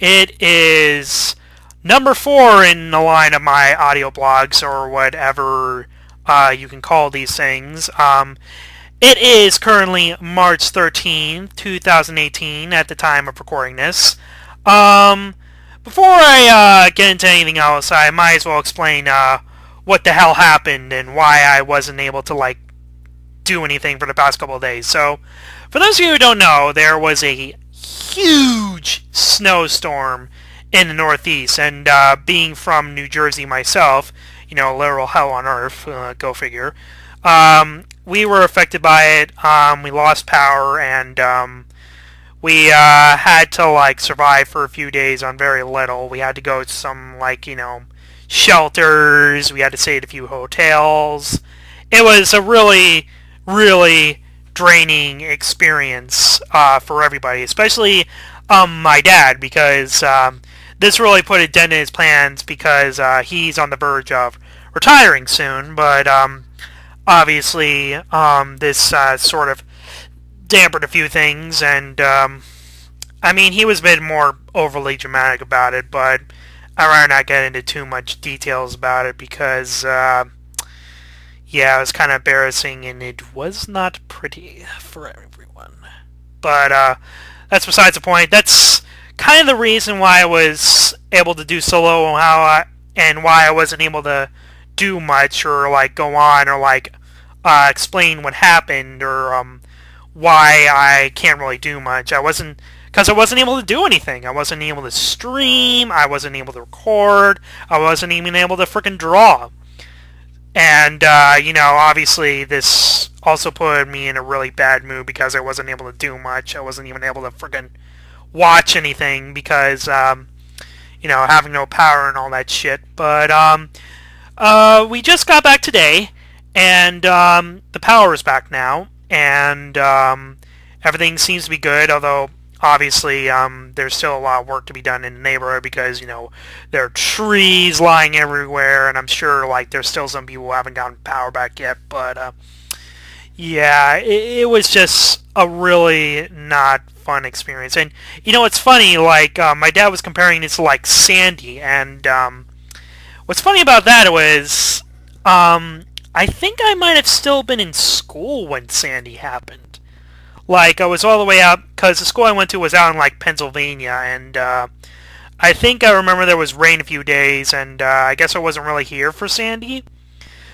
It is number 4 in the line of my audio blogs, or whatever you can call these things. It is currently March 13th, 2018 at the time of recording this. Before I get into anything else, I might as well explain what the hell happened and why I wasn't able to do anything for the past couple of days. So, for those of you who don't know, there was a huge snowstorm in the Northeast, and being from New Jersey myself, literal hell on earth, go figure. We were affected by it. We lost power, and we had to survive for a few days on very little. We had to go to some shelters. We had to stay at a few hotels. It was a really, really draining experience for everybody, especially my dad, because this really put a dent in his plans, because he's on the verge of retiring soon. But obviously, this sort of dampened a few things, and he was a bit more overly dramatic about it, but I'd rather not get into too much details about it, because it was kind of embarrassing, and it was not pretty for everyone. But that's besides the point. That's kind of the reason why I was able to do solo, and why I wasn't able to do much, or go on, or explain what happened, or why I can't really do much. Because I wasn't able to do anything. I wasn't able to stream. I wasn't able to record. I wasn't even able to frickin' draw. And, obviously this also put me in a really bad mood, because I wasn't able to do much. I wasn't even able to frickin' watch anything, because, having no power and all that shit. But, we just got back today, and, the power is back now, and, everything seems to be good, although obviously, there's still a lot of work to be done in the neighborhood, because, there are trees lying everywhere, and I'm sure, there's still some people who haven't gotten power back yet, but, it was just a really not fun experience. And, it's funny, my dad was comparing this to, Sandy, and, what's funny about that was, I think I might have still been in school when Sandy happened. I was all the way out, because the school I went to was out in, Pennsylvania, and, I think I remember there was rain a few days, and, I guess I wasn't really here for Sandy.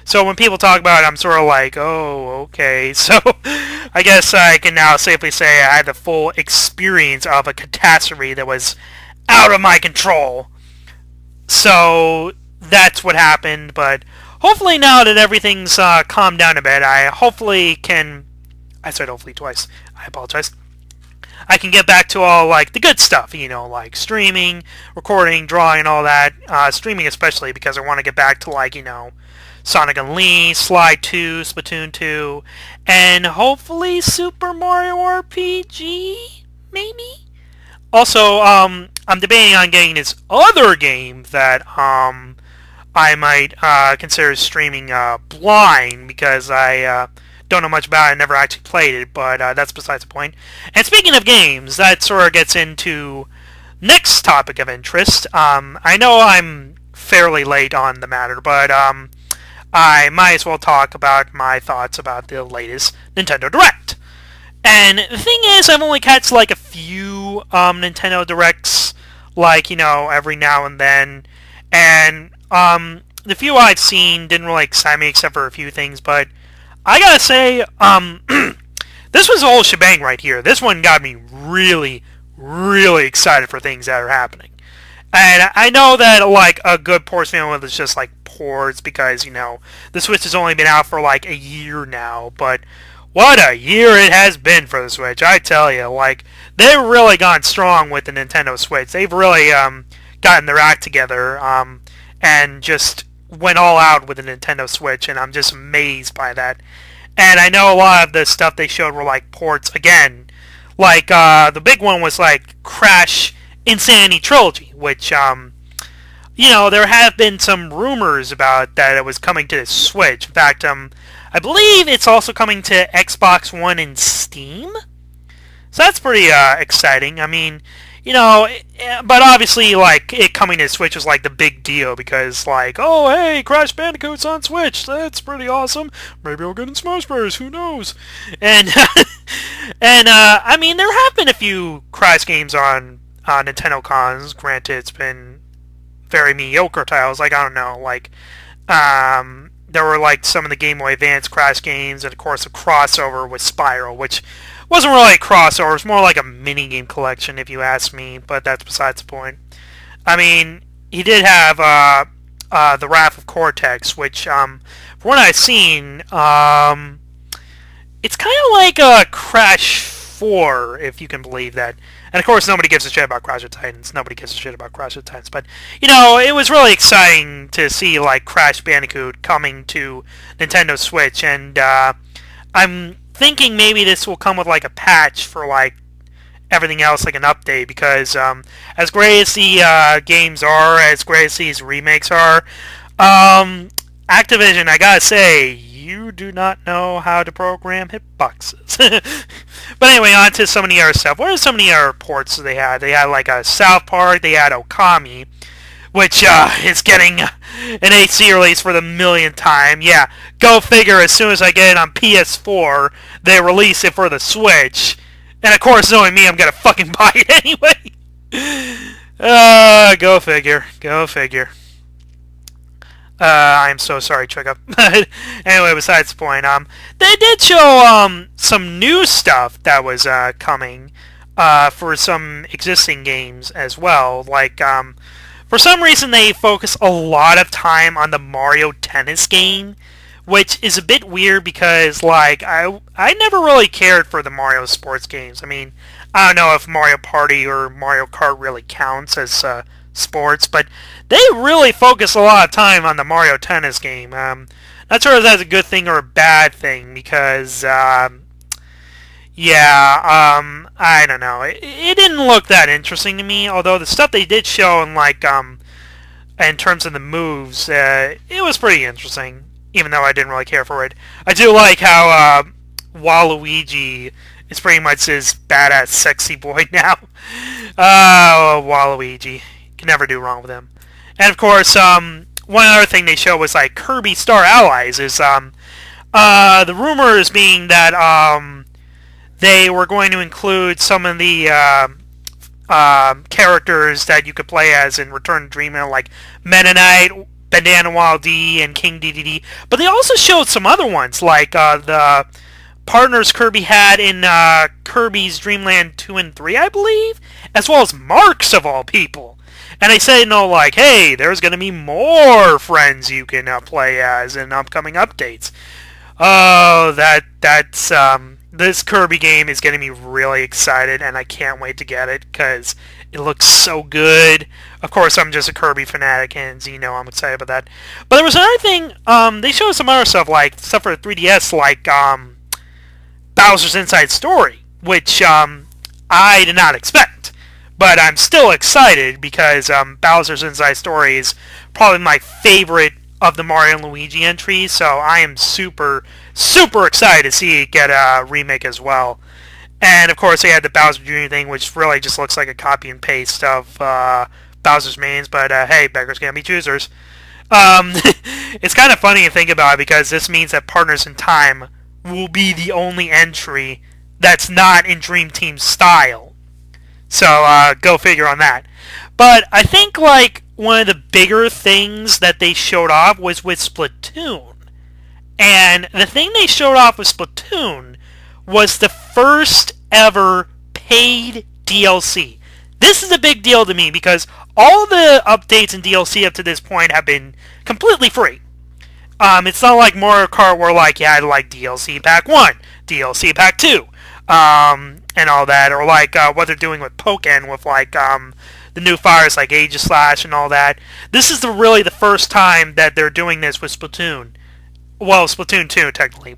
So when people talk about it, I'm sort of oh, okay. So, I guess I can now safely say I had the full experience of a catastrophe that was out of my control. So, that's what happened, but hopefully now that everything's, calmed down a bit, I said hopefully twice. I apologize. I can get back to all, the good stuff, streaming, recording, drawing, and all that. Streaming especially, because I want to get back to, Sonic Unleashed, Sly 2, Splatoon 2, and hopefully Super Mario RPG, maybe? Also, I'm debating on getting this other game that, I might, consider streaming, blind, because I, don't know much about it, never actually played it, but that's besides the point. And speaking of games, that sort of gets into next topic of interest. I know I'm fairly late on the matter, but I might as well talk about my thoughts about the latest Nintendo Direct. And the thing is, I've only catched a few Nintendo Directs, every now and then, and the few I've seen didn't really excite me except for a few things, but I gotta say, this was a whole shebang right here. This one got me really, really excited for things that are happening. And I know that, a good portion of it is just, ports, because, the Switch has only been out for, a year now, but what a year it has been for the Switch, I tell you. They've really gone strong with the Nintendo Switch. They've really, gotten their act together, and just went all out with the Nintendo Switch, and I'm just amazed by that. And I know a lot of the stuff they showed were ports again. The big one was Crash Insanity Trilogy, which there have been some rumors about that it was coming to the Switch. In fact, I believe it's also coming to Xbox One and Steam. So that's pretty exciting. but obviously, like, it coming to Switch was like the big deal because, like, oh hey, Crash Bandicoot's on Switch, that's pretty awesome. Maybe I'll get in Smash Bros. Who knows? And and I mean, there have been a few Crash games on Nintendo cons. Granted, it's been very mediocre titles. Like, I don't know, like there were like some of the Game Boy Advance Crash games, and of course a crossover with Spiral, which wasn't really a crossover. It's more like a mini game collection, if you ask me. But that's besides the point. I mean, he did have the Wrath of Cortex, which from what I've seen, it's kind of like a Crash 4, if you can believe that. And of course, nobody gives a shit about Crash of Titans. Nobody gives a shit about Crash of Titans. But, it was really exciting to see, like, Crash Bandicoot coming to Nintendo Switch. And I'm thinking maybe this will come with, like, a patch for, like, everything else, like an update. Because as great as the games are, as great as these remakes are, Activision, I gotta say, you do not know how to program hitboxes. But anyway, on to some of the other stuff. What are some of the other ports they had? They had like a South Park, they had Okami, which is getting an HD release for the millionth time. Yeah, go figure, as soon as I get it on PS4, they release it for the Switch. And of course, knowing me, I'm gonna fucking buy it anyway. Go figure. Go figure. I'm so sorry, Trigger. But anyway, besides the point, they did show some new stuff that was coming for some existing games as well. Like, for some reason, they focus a lot of time on the Mario Tennis game, which is a bit weird because, like, I never really cared for the Mario sports games. I mean, I don't know if Mario Party or Mario Kart really counts as sports, but they really focus a lot of time on the Mario Tennis game. Not sure if that's a good thing or a bad thing because, I don't know. It didn't look that interesting to me, although the stuff they did show in, like, in terms of the moves, it was pretty interesting, even though I didn't really care for it. I do like how Waluigi is pretty much this badass sexy boy now. Oh, Waluigi. Can never do wrong with him. And of course, one other thing they showed was like Kirby Star Allies. Is the rumors being that they were going to include some of the characters that you could play as in Return to Dreamland, like Meta Knight, Bandana Wild D, and King DDD. But they also showed some other ones, like the partners Kirby had in Kirby's Dream Land 2 and 3, I believe, as well as Marks of all people. And they say, like, hey, there's going to be more friends you can play as in upcoming updates. Oh, that's this Kirby game is getting me really excited, and I can't wait to get it because it looks so good. Of course, I'm just a Kirby fanatic, and I'm excited about that. But there was another thing. They showed some other stuff, like stuff for 3DS, like Bowser's Inside Story, which I did not expect. But I'm still excited because Bowser's Inside Story is probably my favorite of the Mario and Luigi entries, so I am super, super excited to see it get a remake as well. And of course, they had the Bowser Jr. thing, which really just looks like a copy and paste of Bowser's mains, but hey, beggars can't be choosers. It's kind of funny to think about it because this means that Partners in Time will be the only entry that's not in Dream Team style. So, go figure on that. But I think, like, one of the bigger things that they showed off was with Splatoon. And the thing they showed off with Splatoon was the first ever paid DLC. This is a big deal to me because all the updates and DLC up to this point have been completely free. It's not like Mario Kart where, like, you had, like, DLC Pack 1, DLC Pack 2, and all that, or like what they're doing with Pokken with like the new fires like Aegislash and all that. This is really the first time that they're doing this with Splatoon. Well, Splatoon 2 technically,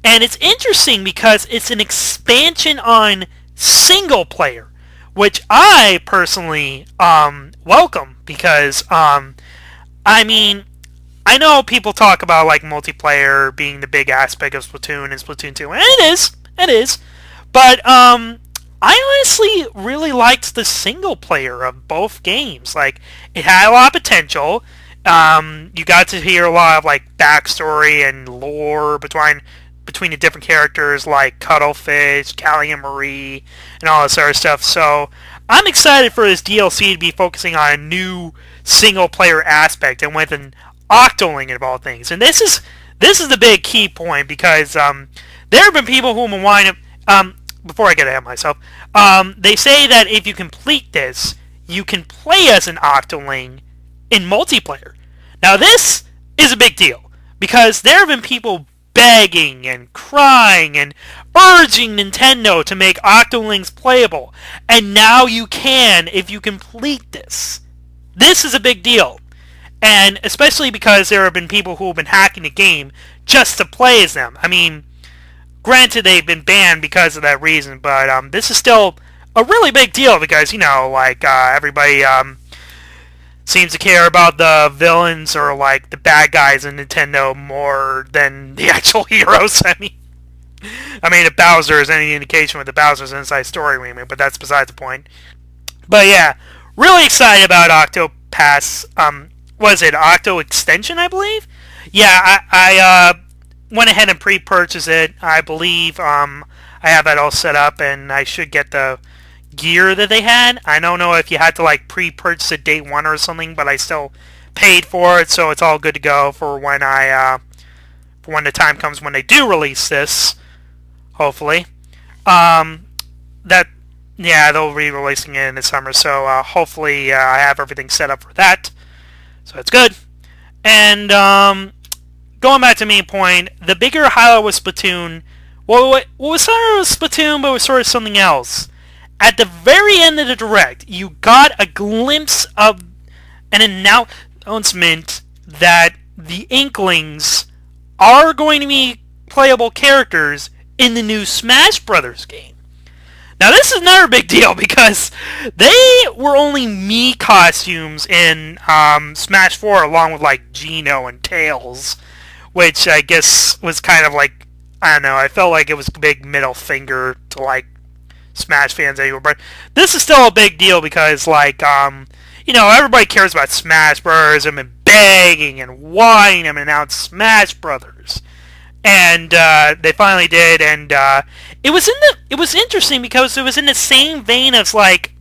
and it's interesting because it's an expansion on single player, which I personally welcome because I mean, I know people talk about like multiplayer being the big aspect of Splatoon and Splatoon 2, and it is. But I honestly really liked the single player of both games. Like, it had a lot of potential. You got to hear a lot of like backstory and lore between the different characters like Cuttlefish, Callie and Marie, and all this other stuff. So I'm excited for this DLC to be focusing on a new single player aspect and with an Octoling of all things. And this is the big key point because there have been people who have wanted before I get ahead of myself, they say that if you complete this, you can play as an Octoling in multiplayer. Now this is a big deal because there have been people begging and crying and urging Nintendo to make Octolings playable, and now you can if you complete this. This is a big deal, and especially because there have been people who have been hacking the game just to play as them. I mean, granted, they've been banned because of that reason, but this is still a really big deal because, like, everybody seems to care about the villains or, like, the bad guys in Nintendo more than the actual heroes. I mean, if Bowser is any indication with the Bowser's Inside Story remake, but that's besides the point. But yeah, really excited about Octopass. Was it Octo Extension, I believe? Yeah, I went ahead and pre-purchased it. I believe I have that all set up, and I should get the gear that they had. I don't know if you had to like pre-purchase it day one or something, but I still paid for it, so it's all good to go for when for when the time comes when they do release this. Hopefully, that yeah, they'll be releasing it in the summer, so hopefully I have everything set up for that. So it's good. And going back to the main point, the bigger highlight was Splatoon. Well, what was sort of Splatoon, but was sort of something else. At the very end of the Direct, you got a glimpse of an announcement that the Inklings are going to be playable characters in the new Smash Brothers game. Now, this is another big deal because they were only Mii costumes in Smash 4 along with, like, Geno and Tails, which I guess was kind of like, I don't know, I felt like it was a big middle finger to, like, Smash fans anyway. But this is still a big deal because, like, everybody cares about Smash Brothers. I've been begging and whining them to announce Smash Brothers. And they finally did, and it was interesting because it was in the same vein as, like,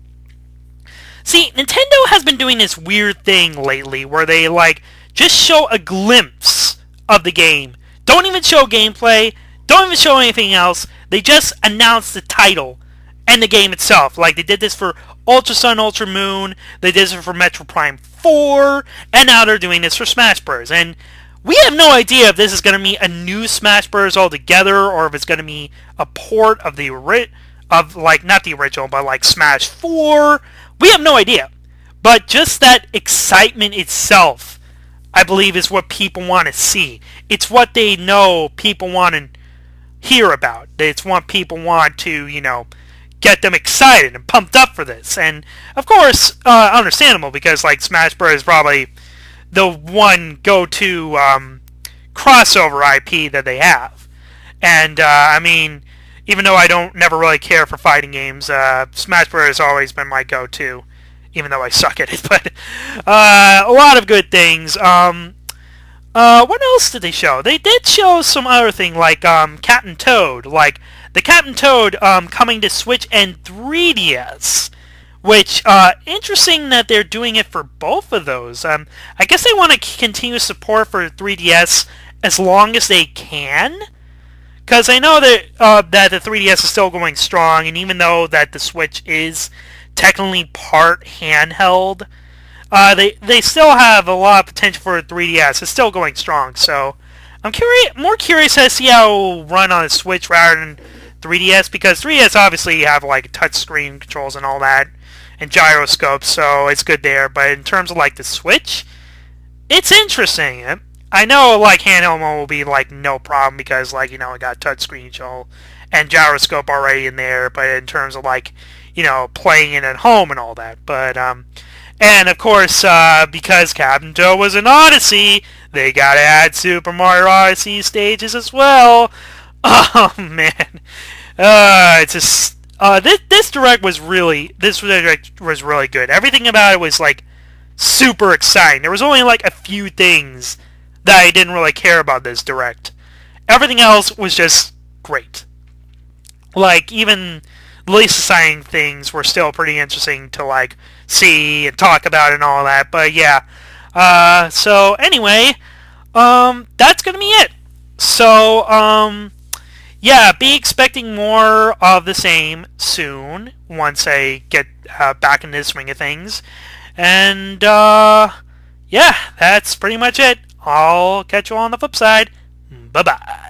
see, Nintendo has been doing this weird thing lately where they, like, just show a glimpse of the game. Don't even show gameplay, don't even show anything else. They just announce the title and the game itself. Like, they did this for Ultra Sun, Ultra Moon, they did this for Metro Prime 4, and now they're doing this for Smash Bros. And we have no idea if this is going to be a new Smash Bros. Altogether, or if it's going to be a port of not the original, but like Smash 4. We have no idea. But just that excitement itself, I believe, is what people want to see. It's what they know people want to hear about. It's what people want to, get them excited and pumped up for this. And, of course, understandable, because, like, Smash Bros. Is probably the one go-to crossover IP that they have. And, I mean, even though I don't never really care for fighting games, Smash Bros. Has always been my go-to, even though I suck at it. But a lot of good things. What else did they show? They did show some other thing, like Captain Toad. Like, the Captain Toad coming to Switch and 3DS. Which, interesting that they're doing it for both of those. I guess they want to continue support for 3DS as long as they can. Because I know that that the 3DS is still going strong, and even though that the Switch is technically part handheld, they still have a lot of potential for 3DS. It's still going strong, so I'm more curious to see how it will run on a Switch rather than 3DS, because 3DS obviously you have like touchscreen controls and all that, and gyroscopes, so it's good there. But in terms of like the Switch, it's interesting. I know like handheld mode will be like no problem because like it got touchscreen control and gyroscope already in there. But in terms of like playing it at home and all that, but and of course because Captain Toad was an Odyssey, they gotta add Super Mario Odyssey stages as well. Oh man, it's just This direct was really good. Everything about it was like super exciting. There was only like a few things that I didn't really care about this direct. Everything else was just great. Like even the least exciting things were still pretty interesting to like see and talk about and all that. But yeah. So anyway, that's gonna be it. So yeah, be expecting more of the same soon once I get back into the swing of things. And yeah, that's pretty much it. I'll catch you on the flip side. Bye bye.